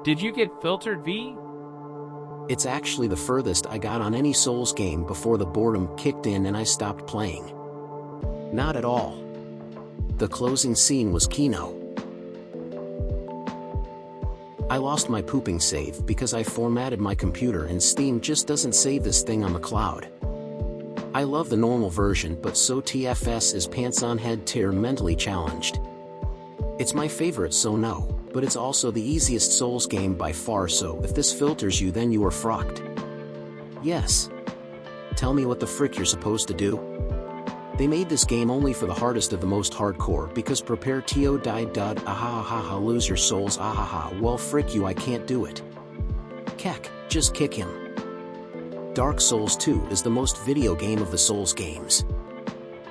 Did you get filtered, V? It's actually the furthest I got on any Souls game before the boredom kicked in and I stopped playing. Not at all. The closing scene was Kino. I lost my pooping save because I formatted my computer and Steam just doesn't save this thing on the cloud. I love the normal version, but so TFS is pants on head tier mentally challenged. It's my favorite, so no, but it's also the easiest Souls game by far, so if this filters you then you are fucked. Yes. Tell me what the frick you're supposed to do? They made this game only for the hardest of the most hardcore because prepare to die dud ahahaha lose your souls ahaha well frick you I can't do it. Keck, just kick him. Dark Souls 2 is the most video game of the Souls games.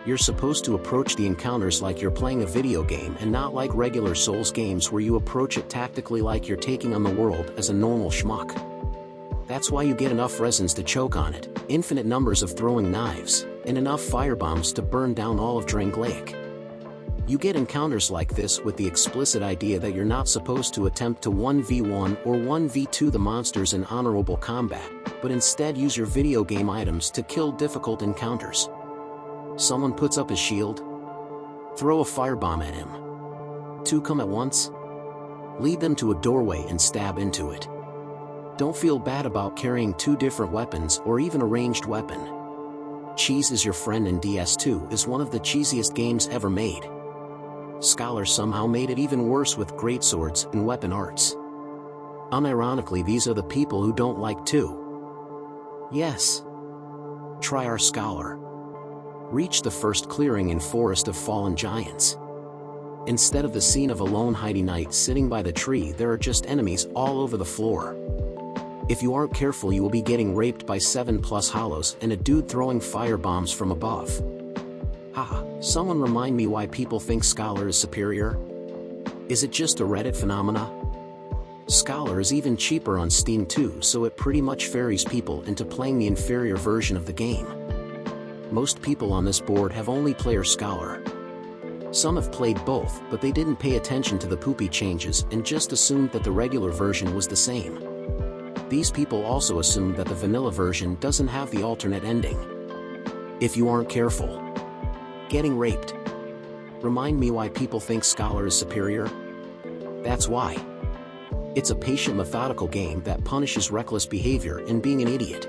You're supposed to approach the encounters like you're playing a video game and not like regular Souls games where you approach it tactically like you're taking on the world as a normal schmuck. That's why you get enough resins to choke on it, infinite numbers of throwing knives, and enough firebombs to burn down all of Drangleic. You get encounters like this with the explicit idea that you're not supposed to attempt to 1v1 or 1v2 the monsters in honorable combat, but instead use your video game items to kill difficult encounters. Someone puts up his shield? Throw a firebomb at him. Two come at once? Lead them to a doorway and stab into it. Don't feel bad about carrying two different weapons or even a ranged weapon. Cheese is Your Friend in DS2 is one of the cheesiest games ever made. Scholar somehow made it even worse with greatswords and weapon arts. Unironically, these are the people who don't like 2. Yes. Try our Scholar. Reach the first clearing in Forest of Fallen Giants. Instead of the scene of a lone hidey knight sitting by the tree, there are just enemies all over the floor. If you aren't careful, you will be getting raped by 7+ hollows and a dude throwing firebombs from above. Haha, someone remind me why people think Scholar is superior? Is it just a Reddit phenomena? Scholar is even cheaper on Steam too, so it pretty much ferries people into playing the inferior version of the game. Most people on this board have only player Scholar. Some have played both, but they didn't pay attention to the poopy changes and just assumed that the regular version was the same. These people also assumed that the vanilla version doesn't have the alternate ending. If you aren't careful. Getting raped. Remind me why people think Scholar is superior? That's why. It's a patient, methodical game that punishes reckless behavior and being an idiot.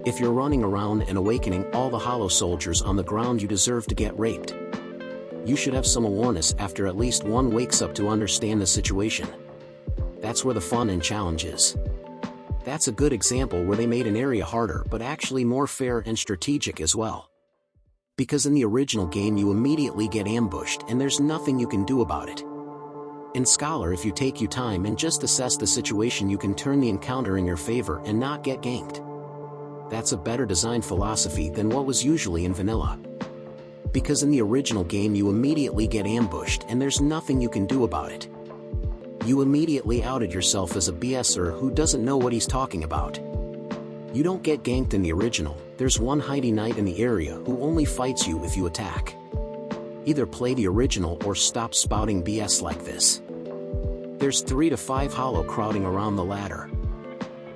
If you're running around and awakening all the hollow soldiers on the ground, you deserve to get raped. You should have some awareness after at least one wakes up to understand the situation. That's where the fun and challenge is. That's a good example where they made an area harder but actually more fair and strategic as well. Because in the original game you immediately get ambushed and there's nothing you can do about it. In Scholar, if you take your time and just assess the situation, you can turn the encounter in your favor and not get ganked. That's a better design philosophy than what was usually in vanilla. Because in the original game you immediately get ambushed and there's nothing you can do about it. You immediately outed yourself as a BSer who doesn't know what he's talking about. You don't get ganked in the original, there's one hidey knight in the area who only fights you if you attack. Either play the original or stop spouting BS like this. There's 3 to 5 hollow crowding around the ladder.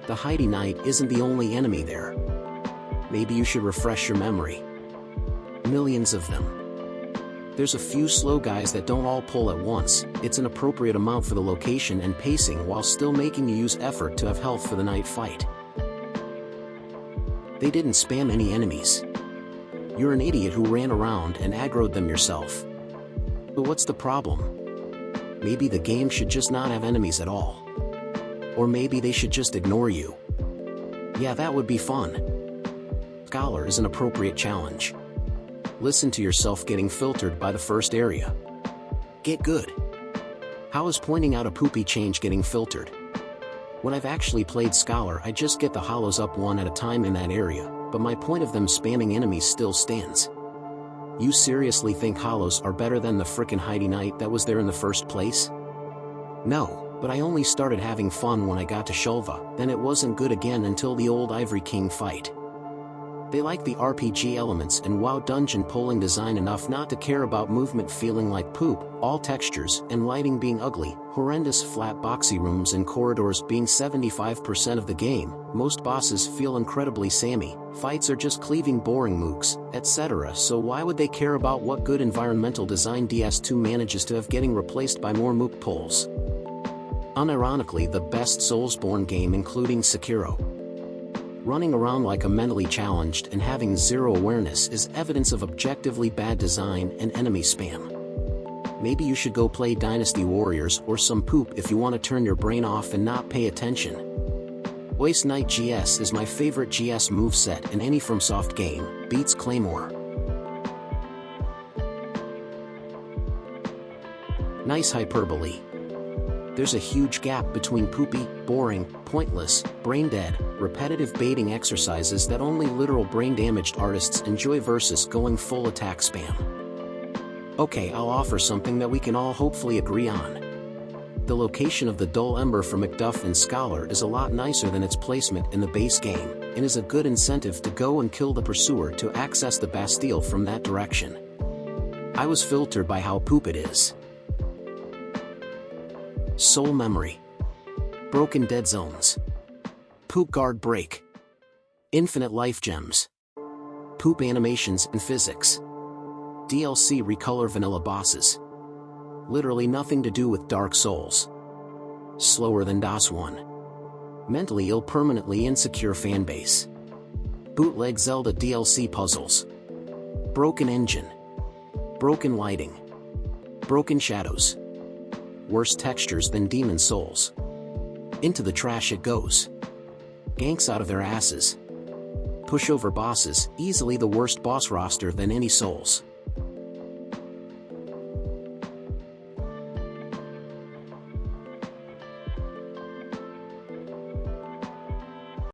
The hidey knight isn't the only enemy there. Maybe you should refresh your memory. Millions of them. There's a few slow guys that don't all pull at once. It's an appropriate amount for the location and pacing while still making you use effort to have health for the night fight. They didn't spam any enemies. You're an idiot who ran around and aggroed them yourself. But what's the problem? Maybe the game should just not have enemies at all. Or maybe they should just ignore you. Yeah, that would be fun. Scholar is an appropriate challenge. Listen to yourself getting filtered by the first area. Get good. How is pointing out a poopy change getting filtered? When I've actually played Scholar, I just get the hollows up one at a time in that area, but my point of them spamming enemies still stands. You seriously think hollows are better than the frickin' hidey knight that was there in the first place? No, but I only started having fun when I got to Shulva, then it wasn't good again until the old Ivory King fight. They like the RPG elements and WoW dungeon pulling design enough not to care about movement feeling like poop, all textures and lighting being ugly, horrendous flat boxy rooms and corridors being 75% of the game, most bosses feel incredibly samey, fights are just cleaving boring mooks, etc. So why would they care about what good environmental design DS2 manages to have getting replaced by more mook pulls? Unironically, the best Soulsborne game including Sekiro. Running around like a mentally challenged and having zero awareness is evidence of objectively bad design and enemy spam. Maybe you should go play Dynasty Warriors or some poop if you want to turn your brain off and not pay attention. Waste Knight GS is my favorite GS moveset and any FromSoft game beats Claymore. Nice hyperbole. There's a huge gap between poopy, boring, pointless, brain-dead, repetitive baiting exercises that only literal brain-damaged artists enjoy versus going full attack spam. Okay, I'll offer something that we can all hopefully agree on. The location of the Dull Ember for Macduff and Scholar is a lot nicer than its placement in the base game, and is a good incentive to go and kill the Pursuer to access the Bastille from that direction. I was filtered by how poop it is. Soul Memory. Broken Dead Zones. Poop Guard Break. Infinite Life Gems. Poop Animations and Physics. DLC Recolor Vanilla Bosses. Literally nothing to do with Dark Souls. Slower than DOS 1. Mentally ill permanently insecure fanbase. Bootleg Zelda DLC puzzles. Broken engine. Broken lighting. Broken shadows. Worse textures than Demon Souls. Into the trash it goes. Ganks out of their asses. Pushover bosses, easily the worst boss roster than any Souls.